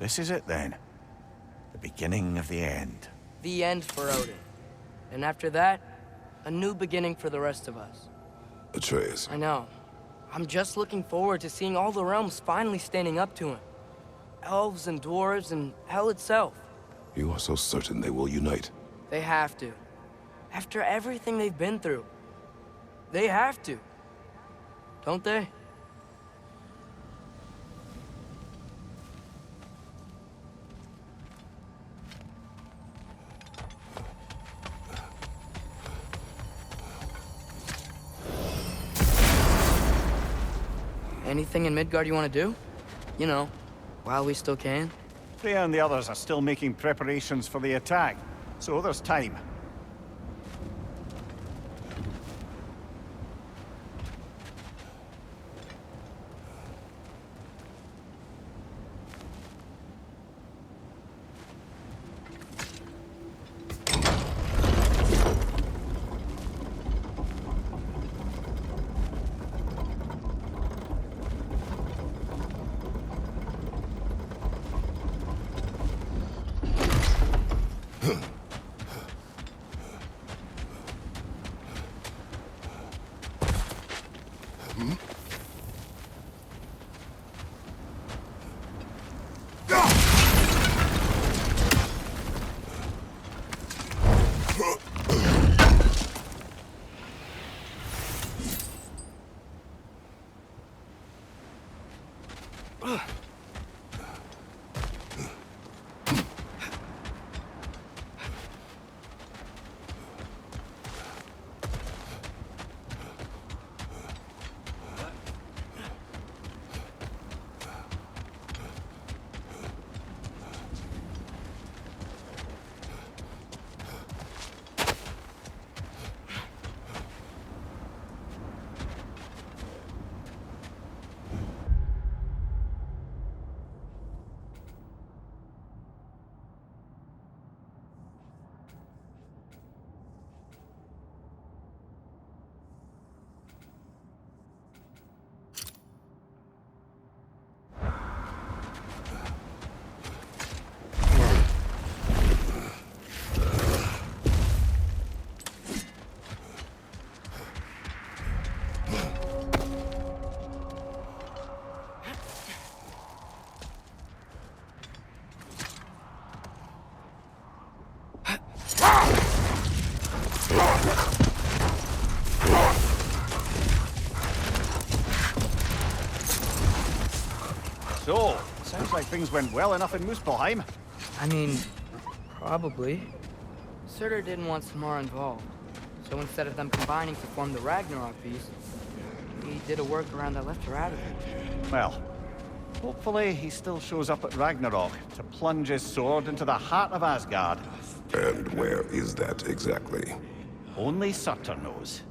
This is it then. The beginning of the end. The end for Odin. And after that, a new beginning for the rest of us. Atreus. I know. I'm just looking forward to seeing all the realms finally standing up to him. Elves and dwarves and hell itself. You are so certain they will unite? They have to. After everything they've been through. They have to. Don't they? Anything in Midgard you want to do? You know, while we still can. Freya and the others are still making preparations for the attack, so there's time. So, sounds like things went well enough in Muspelheim. I mean, probably. Surtur didn't want Samara involved. So instead of them combining to form the Ragnarok beast, he did a workaround that left her out of it. Well, hopefully he still shows up at Ragnarok to plunge his sword into the heart of Asgard. And where is that exactly? Only Surtur knows.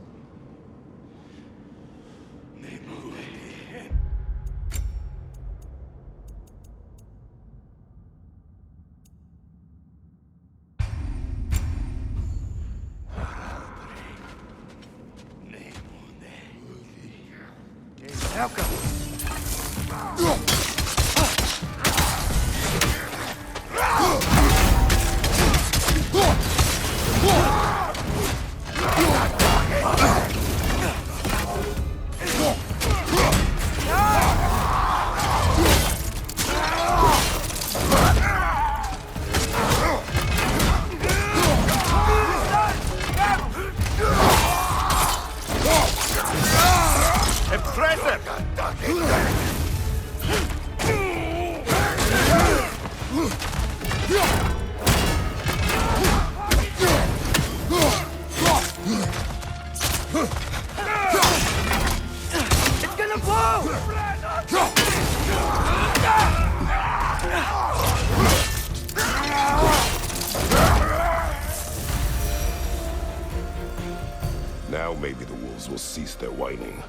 Now maybe the wolves will cease their whining.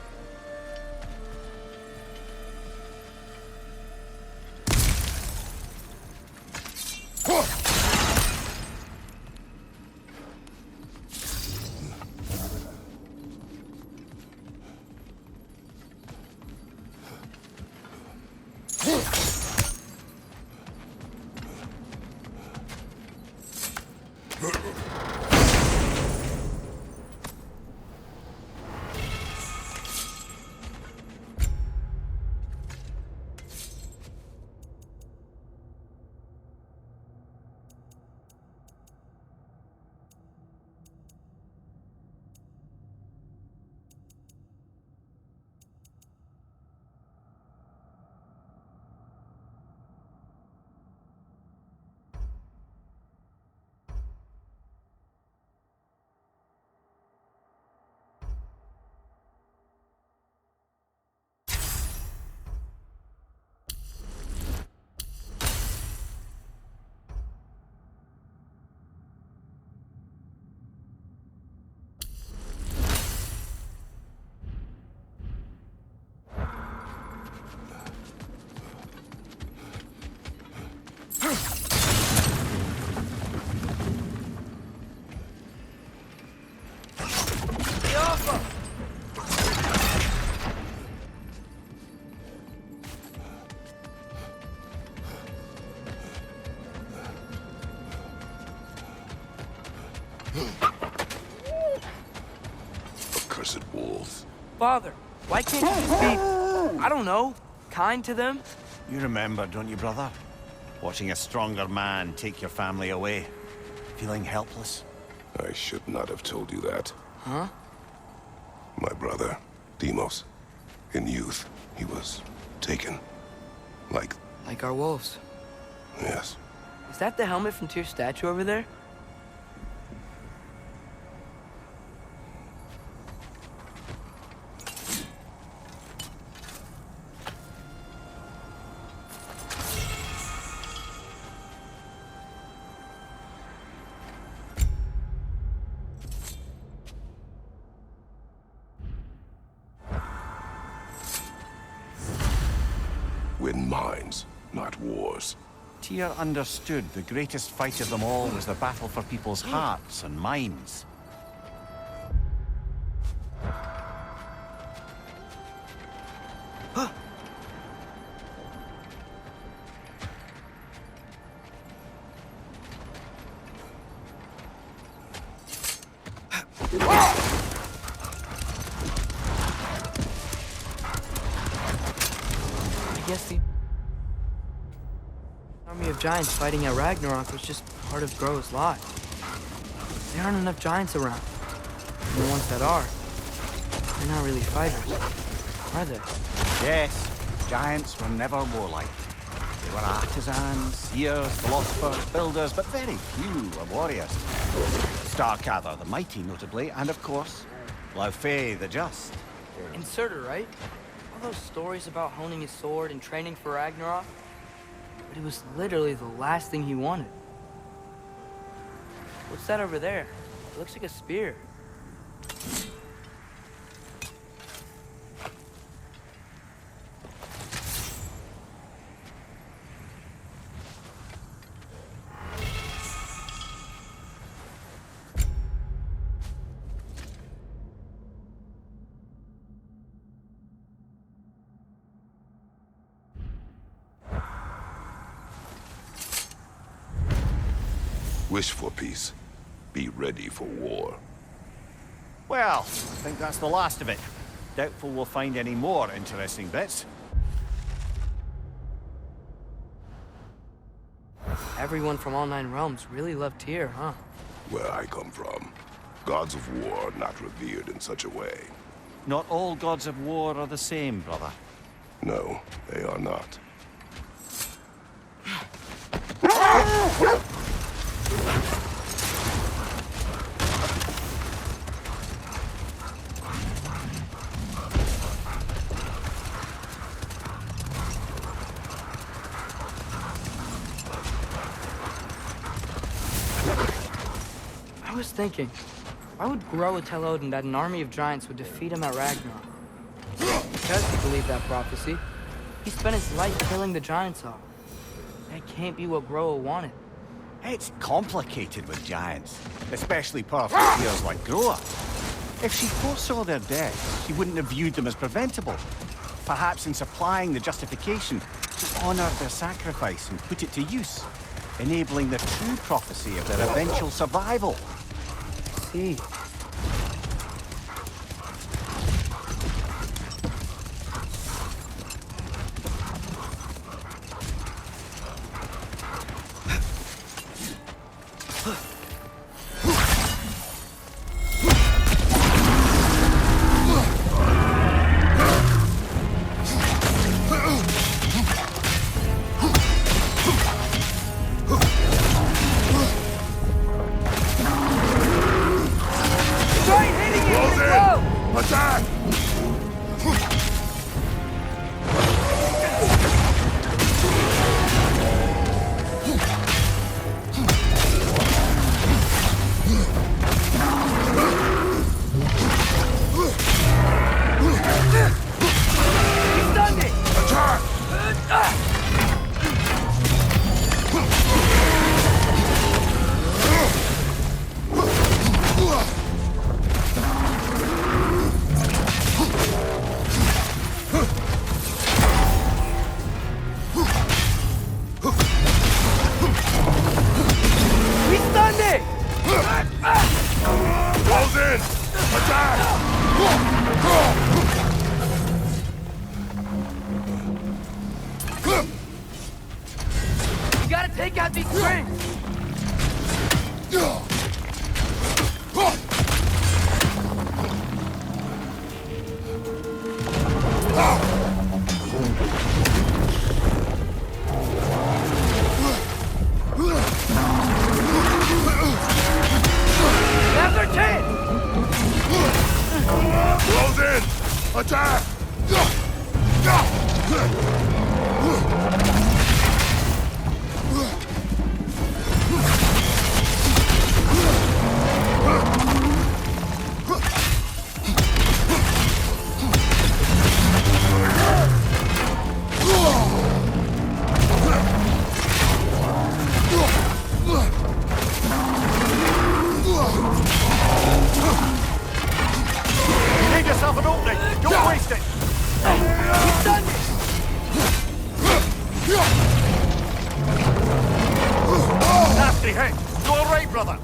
accursed wolves. Father, why can't you just be, I don't know, kind to them? You remember, don't you, brother? Watching a stronger man take your family away. Feeling helpless. I should not have told you that. Huh? My brother, Demos. In youth, he was taken. Like our wolves. Yes. Is that the helmet from Tyr's statue over there? Win minds, not wars. Tyr understood the greatest fight of them all was the battle for people's hearts and minds. I guess the army of giants fighting at Ragnarok was just part of Groa's lot. There aren't enough giants around. And the ones that are, they're not really fighters, are they? Yes, giants were never warlike. They were artisans, seers, philosophers, builders, but very few were warriors. Starkather the Mighty, notably, and of course, Laufey the Just. And Surtur, right? All those stories about honing his sword and training for Ragnarok. But it was literally the last thing he wanted. What's that over there? It looks like a spear. Wish for peace. Be ready for war. Well, I think that's the last of it. Doubtful we'll find any more interesting bits. Everyone from all 9 realms really loved Tyr, huh? Where I come from, gods of war are not revered in such a way. Not all gods of war are the same, brother. No, they are not. I was thinking, why would Groa tell Odin that an army of giants would defeat him at Ragnarok? Because he believed that prophecy. He spent his life killing the giants off. That can't be what Groa wanted. It's complicated with giants, especially powerful seers like Groa. If she foresaw their death, she wouldn't have viewed them as preventable. Perhaps in supplying the justification, she honored their sacrifice and put it to use, enabling the true prophecy of their eventual survival. See. You gotta take out these springs! Now's our chance! Close in! Attack! Give yourself an opening! Don't waste it! He's done me! Nasty hit! You alright, brother?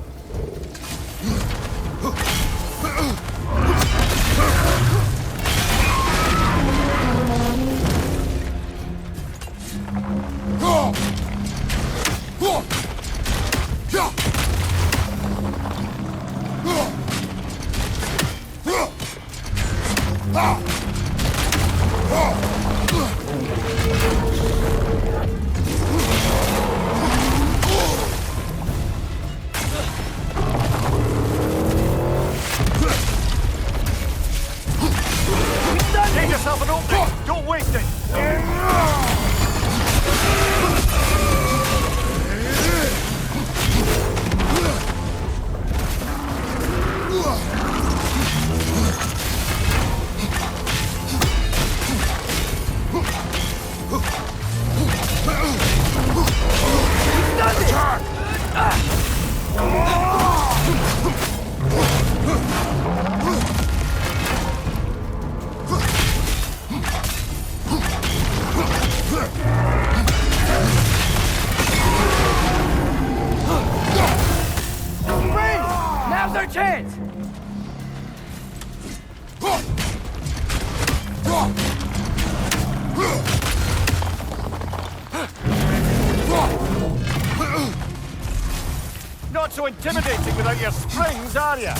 Give yourself an opening! Don't waste it! Now's our chance! Not so intimidating without your springs, are you?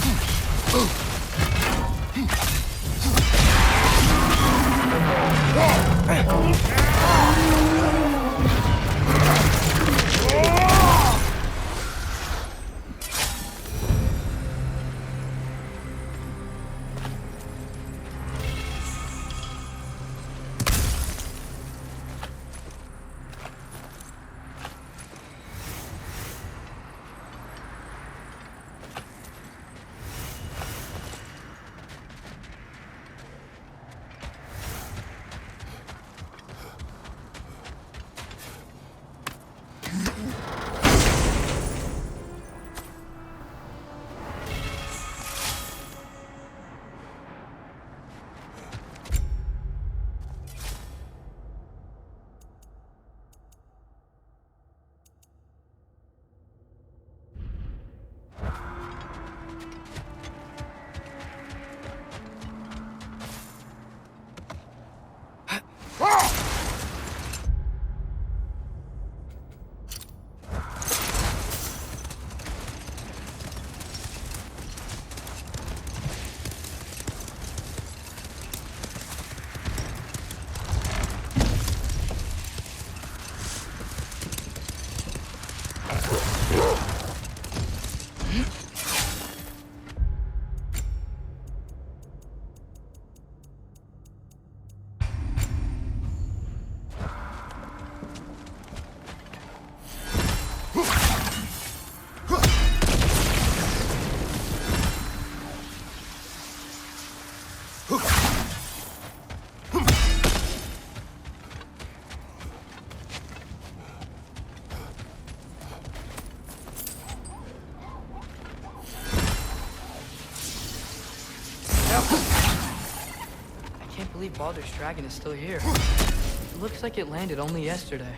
I can't believe Baldur's dragon is still here. It looks like it landed only yesterday.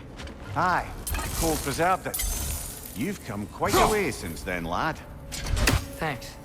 Aye, the cold preserved it. You've come quite a way since then, lad. Thanks.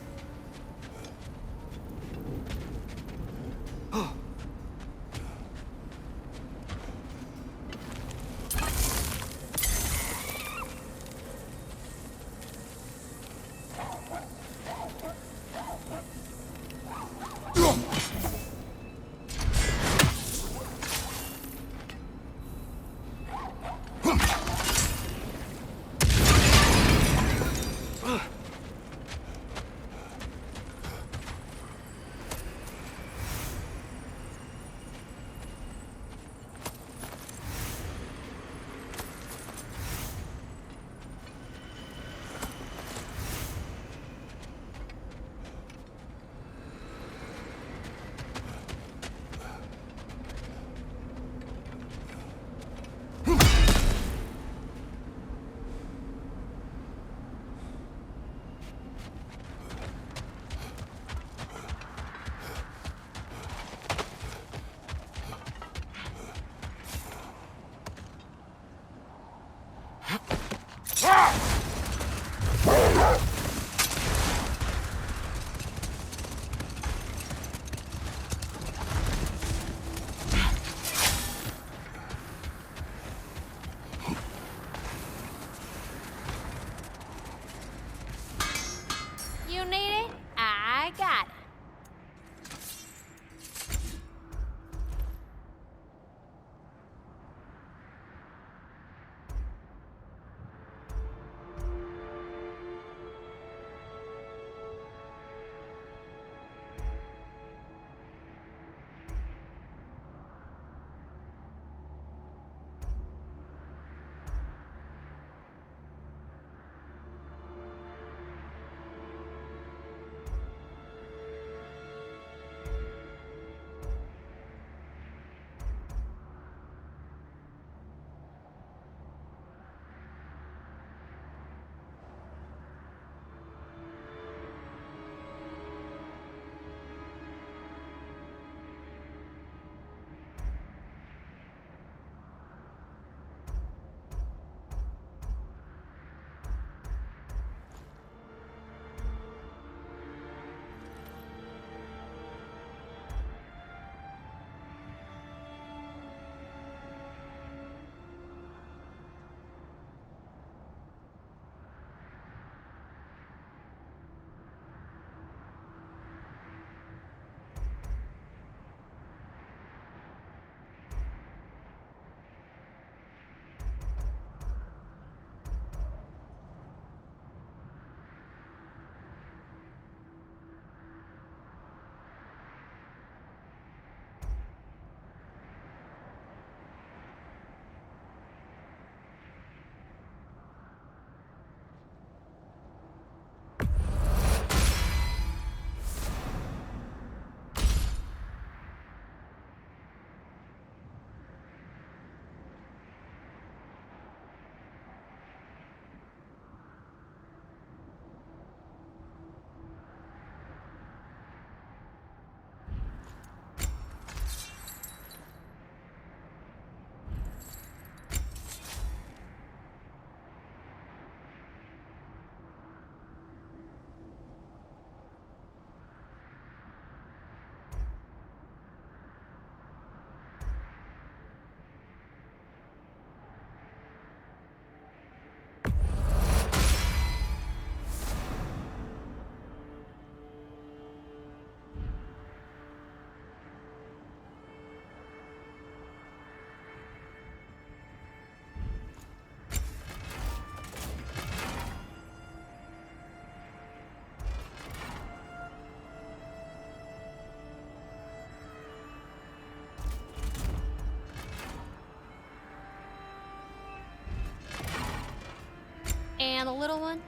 the little one?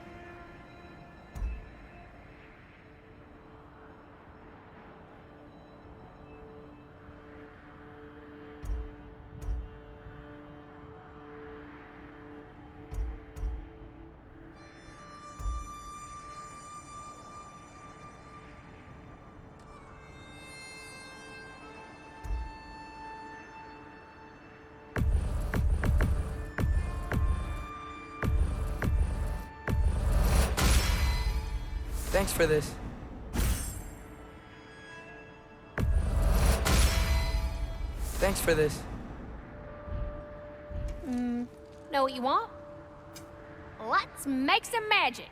Thanks for this. Thanks for this. Know what you want? Let's make some magic.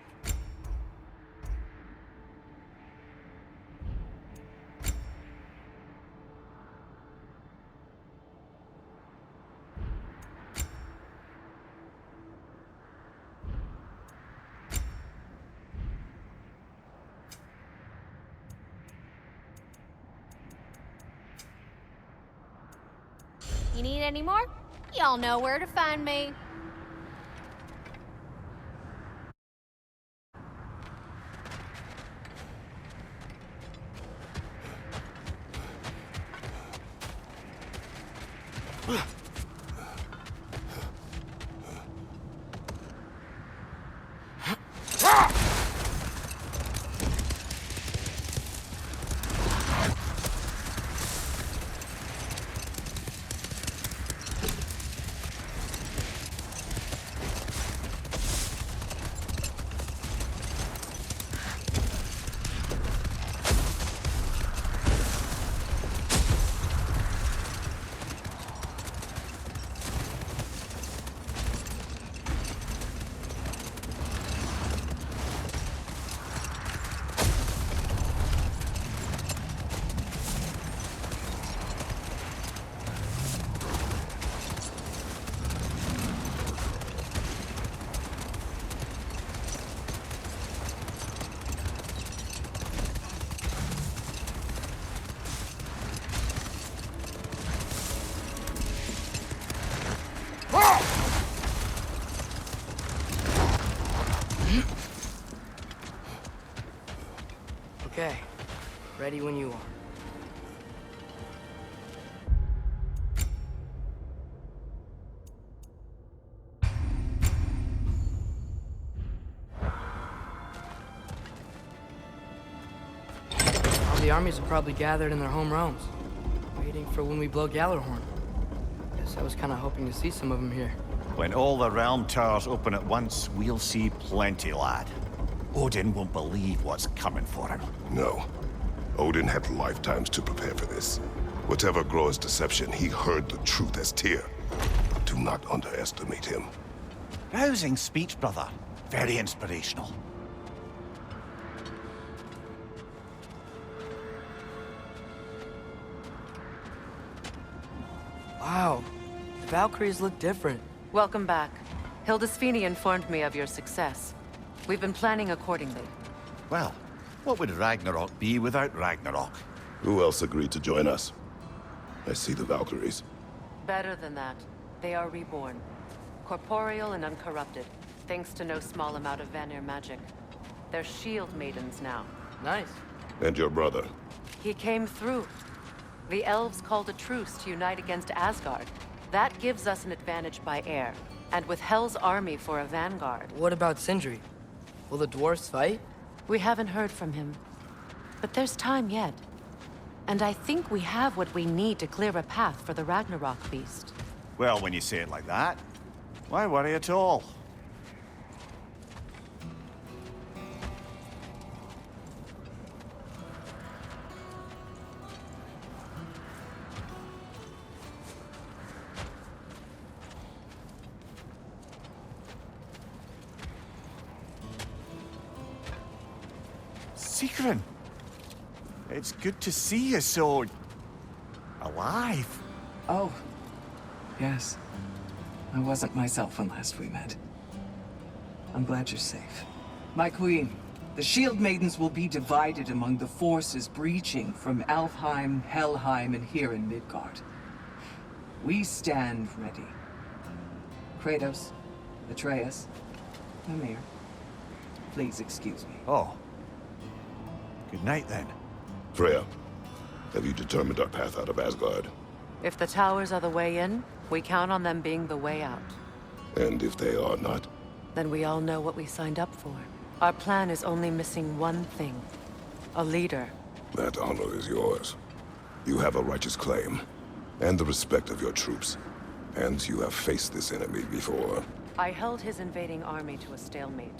You need any more? Y'all know where to find me. Okay, ready when you are. All the armies are probably gathered in their home realms, waiting for when we blow Gallarhorn. Guess I was kind of hoping to see some of them here. When all the realm towers open at once, we'll see plenty, lad. Odin won't believe what's coming for him. No. Odin had lifetimes to prepare for this. Whatever Groa's deception, he heard the truth as Tyr. Do not underestimate him. Rousing speech, brother. Very inspirational. Wow, the Valkyries look different. Welcome back. Hildisfini informed me of your success. We've been planning accordingly. Well, what would Ragnarok be without Ragnarok? Who else agreed to join us? I see the Valkyries. Better than that, they are reborn. Corporeal and uncorrupted, thanks to no small amount of Vanir magic. They're shield maidens now. Nice. And your brother. He came through. The elves called a truce to unite against Asgard. That gives us an advantage by air, and with Hell's army for a vanguard. What about Sindri? Will the dwarves fight? We haven't heard from him. But there's time yet. And I think we have what we need to clear a path for the Ragnarok beast. Well, when you say it like that, why worry at all? Sigrun, it's good to see you so... alive. Oh, yes. I wasn't myself when last we met. I'm glad you're safe. My queen, the Shield Maidens will be divided among the forces breaching from Alfheim, Helheim, and here in Midgard. We stand ready. Kratos, Atreus, Mimir. Please excuse me. Oh. Good night, then. Freya, have you determined our path out of Asgard? If the towers are the way in, we count on them being the way out. And if they are not? Then we all know what we signed up for. Our plan is only missing one thing. A leader. That honor is yours. You have a righteous claim, and the respect of your troops. And you have faced this enemy before. I held his invading army to a stalemate.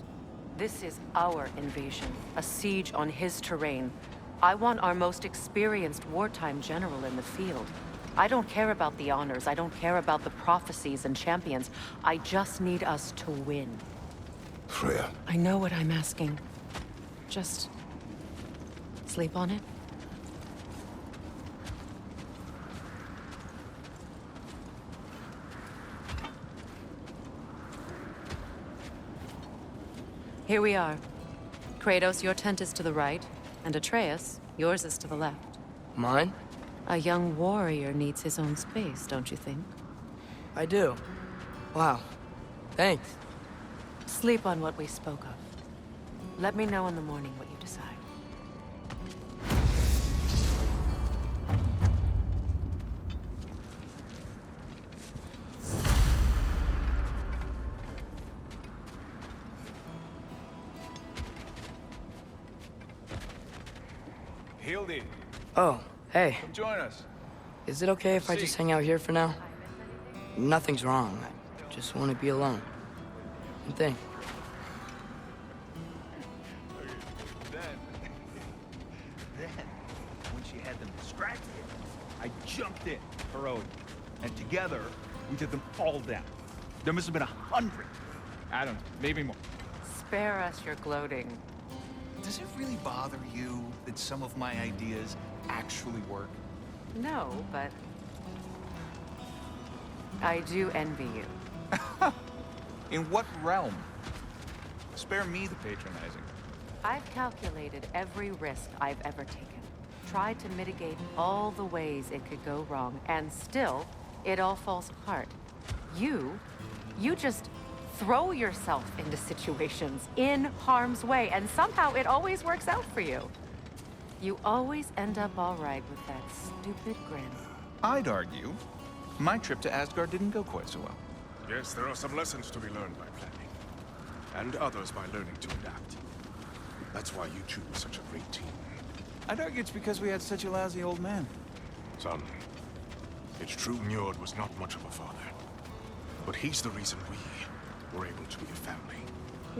This is our invasion, a siege on his terrain. I want our most experienced wartime general in the field. I don't care about the honors, I don't care about the prophecies and champions. I just need us to win. Freya. I know what I'm asking. Just... sleep on it? Here we are. Kratos, your tent is to the right, and Atreus, yours is to the left. Mine? A young warrior needs his own space, don't you think? I do. Wow. Thanks. Sleep on what we spoke of. Let me know in the morning what you decide. Hildy, Oh, hey. come join us. Is it okay if I just hang out here for now? Nothing's wrong. I just want to be alone. And think. Then, when she had them distracted, I jumped in for Odin. And together, we took them all down. There must have been 100. I don't know, maybe more. Spare us your gloating. Does it really bother you that some of my ideas actually work? No, but... I do envy you. In what realm? Spare me the patronizing. I've calculated every risk I've ever taken. Tried to mitigate all the ways it could go wrong, and still, it all falls apart. You just throw yourself into situations in harm's way, and somehow it always works out for you. You always end up all right with that stupid grin. I'd argue my trip to Asgard didn't go quite so well. Yes, there are some lessons to be learned by planning. And others by learning to adapt. That's why you two were such a great team. I'd argue it's because we had such a lousy old man. Son, it's true Njord was not much of a father. But he's the reason we were able to be a family.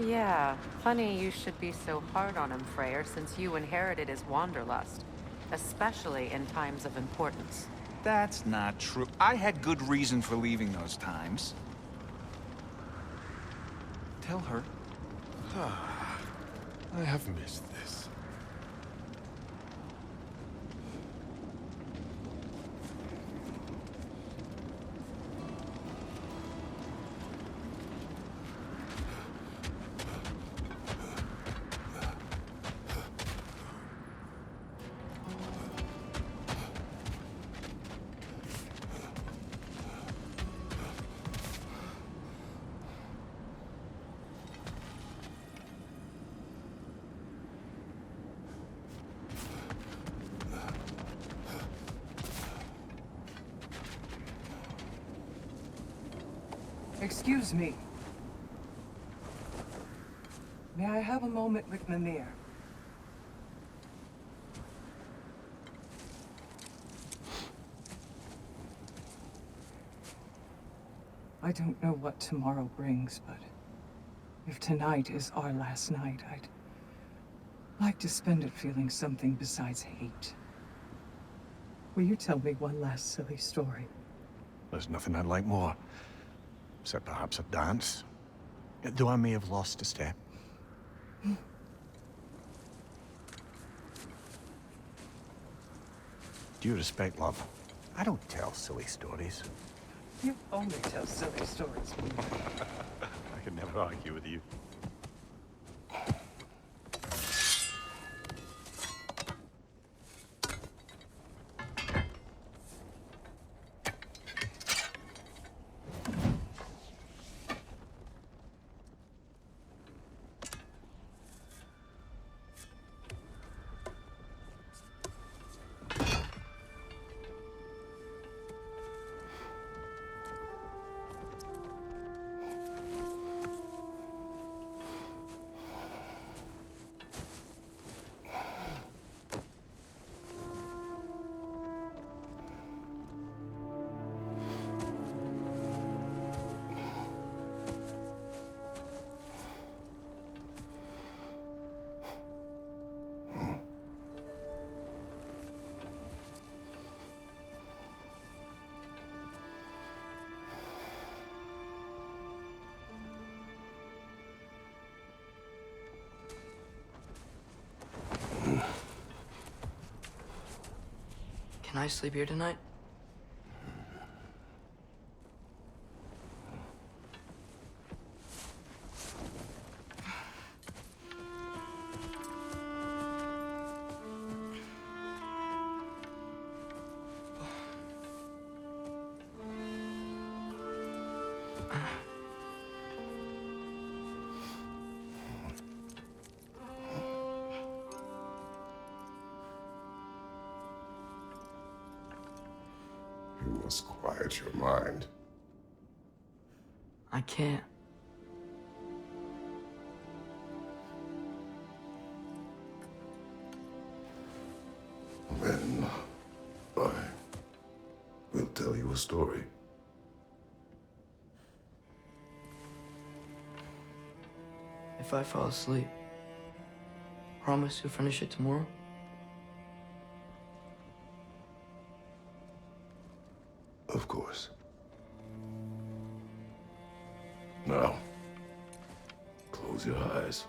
Yeah, funny you should be so hard on him, Freyr, since you inherited his wanderlust. Especially in times of importance. That's not true. I had good reason for leaving those times. Tell her. I have missed this. Excuse me. May I have a moment with Mimir? I don't know what tomorrow brings, but if tonight is our last night, I'd like to spend it feeling something besides hate. Will you tell me one last silly story? There's nothing I'd like more. Except perhaps a dance. Though I may have lost a step. Due respect, love. I don't tell silly stories. You only tell silly stories. I can never argue with you. Can I sleep here tonight? You must quiet your mind. I can't. Then I will tell you a story. If I fall asleep, promise you'll finish it tomorrow? Of course. Now, close your eyes.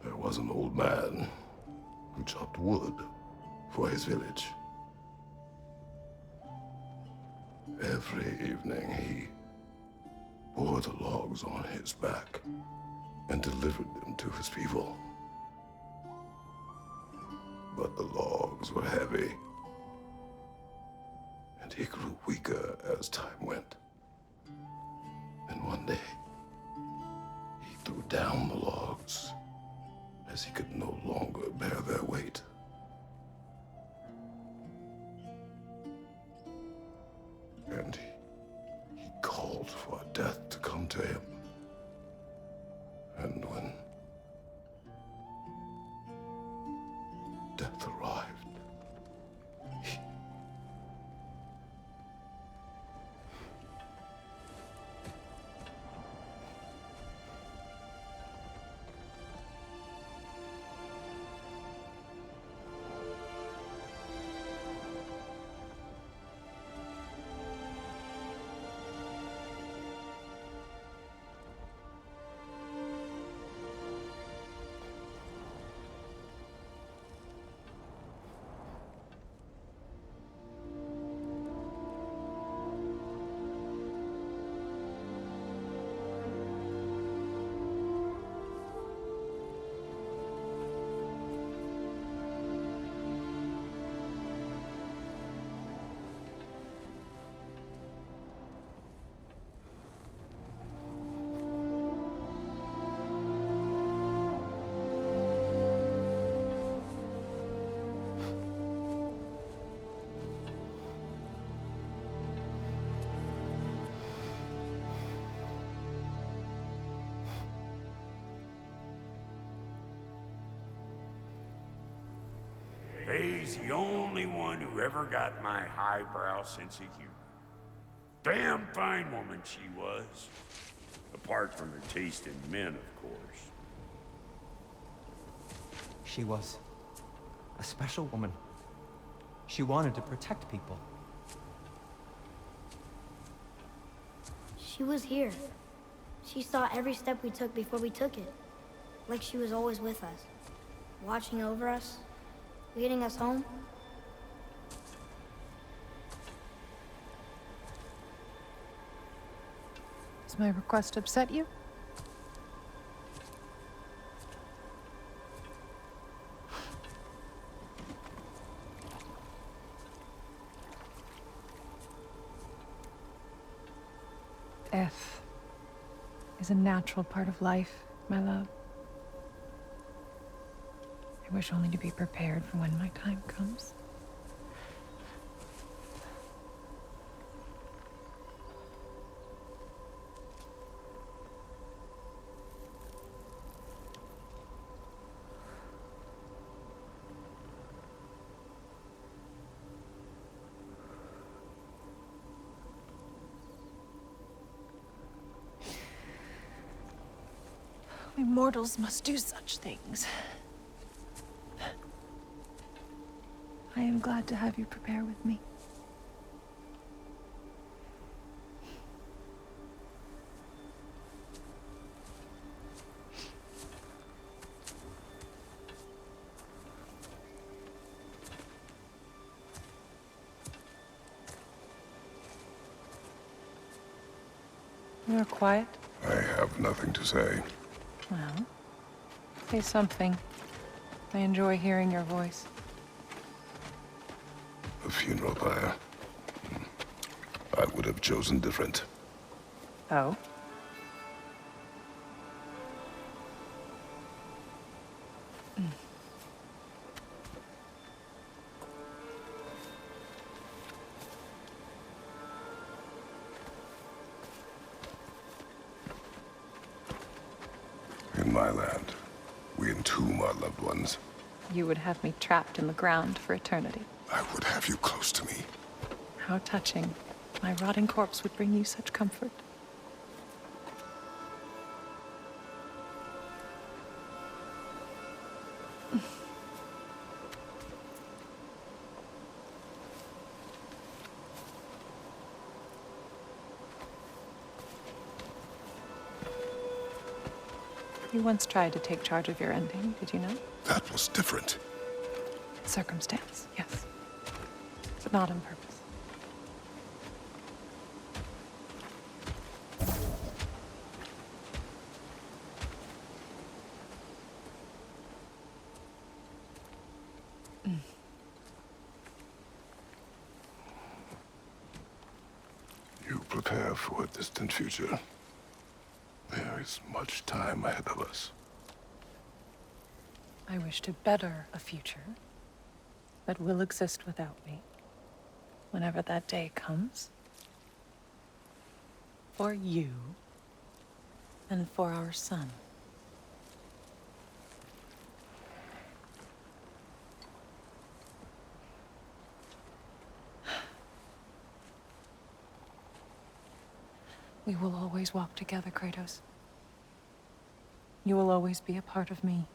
There was an old man who chopped wood for his village. Every evening he bore the logs on his back and delivered them to his people. But the logs were heavy, and he grew weaker as time went. And one day, he threw down the logs as he could no longer bear their weight. And he called for death to come to him. And when death arrived, He's the only one who ever got my highbrow sense of humor. Damn fine woman she was. Apart from her taste in men, of course. She was a special woman. She wanted to protect people. She was here. She saw every step we took before we took it. Like she was always with us. Watching over us. Leading us home. Does my request upset you? Death is a natural part of life, my love. I wish only to be prepared for when my time comes. We mortals must do such things. I am glad to have you prepare with me. You're quiet. I have nothing to say. Well, say something. I enjoy hearing your voice. A funeral pyre. I would have chosen different. Oh? In my land, we entomb our loved ones. You would have me trapped in the ground for eternity. I would have you close to me. How touching. My rotting corpse would bring you such comfort. You once tried to take charge of your ending, did you know? That was different. Circumstance, yes. But not on purpose. You prepare for a distant future. There is much time ahead of us. I wish to better a future that will exist without me, whenever that day comes. For you, and for our son. We will always walk together, Kratos. You will always be a part of me.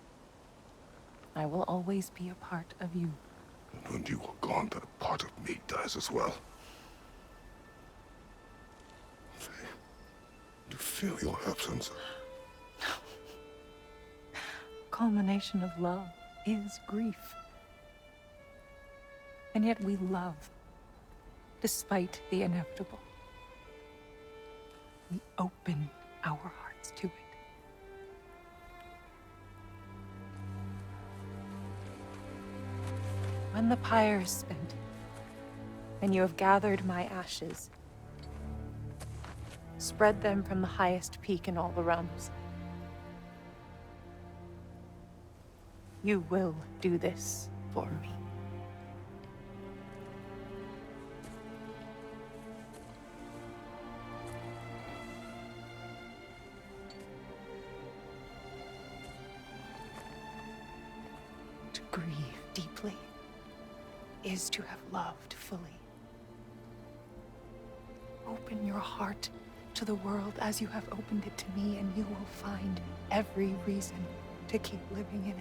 I will always be a part of you. And when you are gone, that part of me dies as well. You feel your absence. Culmination of love is grief. And yet we love, despite the inevitable. We open our hearts to it. When the pyre is spent, and you have gathered my ashes, spread them from the highest peak in all the realms. You will do this for me. To grieve deeply is to have loved fully. Open your heart to the world as you have opened it to me, and you will find every reason to keep living in it.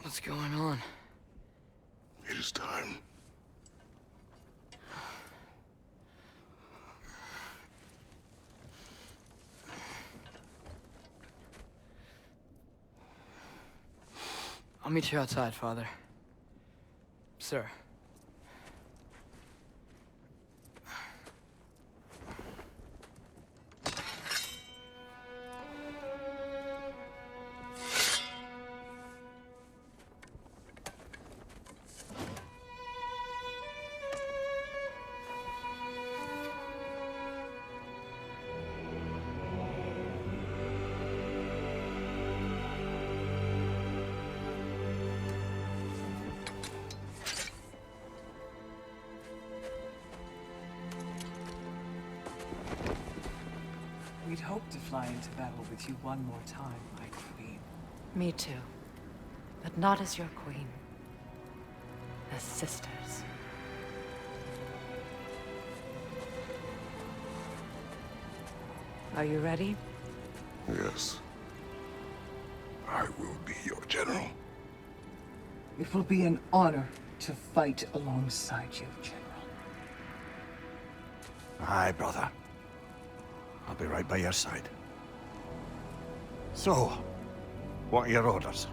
What's going on? It is time. I'll meet you outside, Father. Sir. to fly into battle with you one more time, my queen. Me too. But not as your queen. As sisters. Are you ready? Yes. I will be your general. It will be an honor to fight alongside you, General. Aye, brother. I'll be right by your side. So, what are your orders?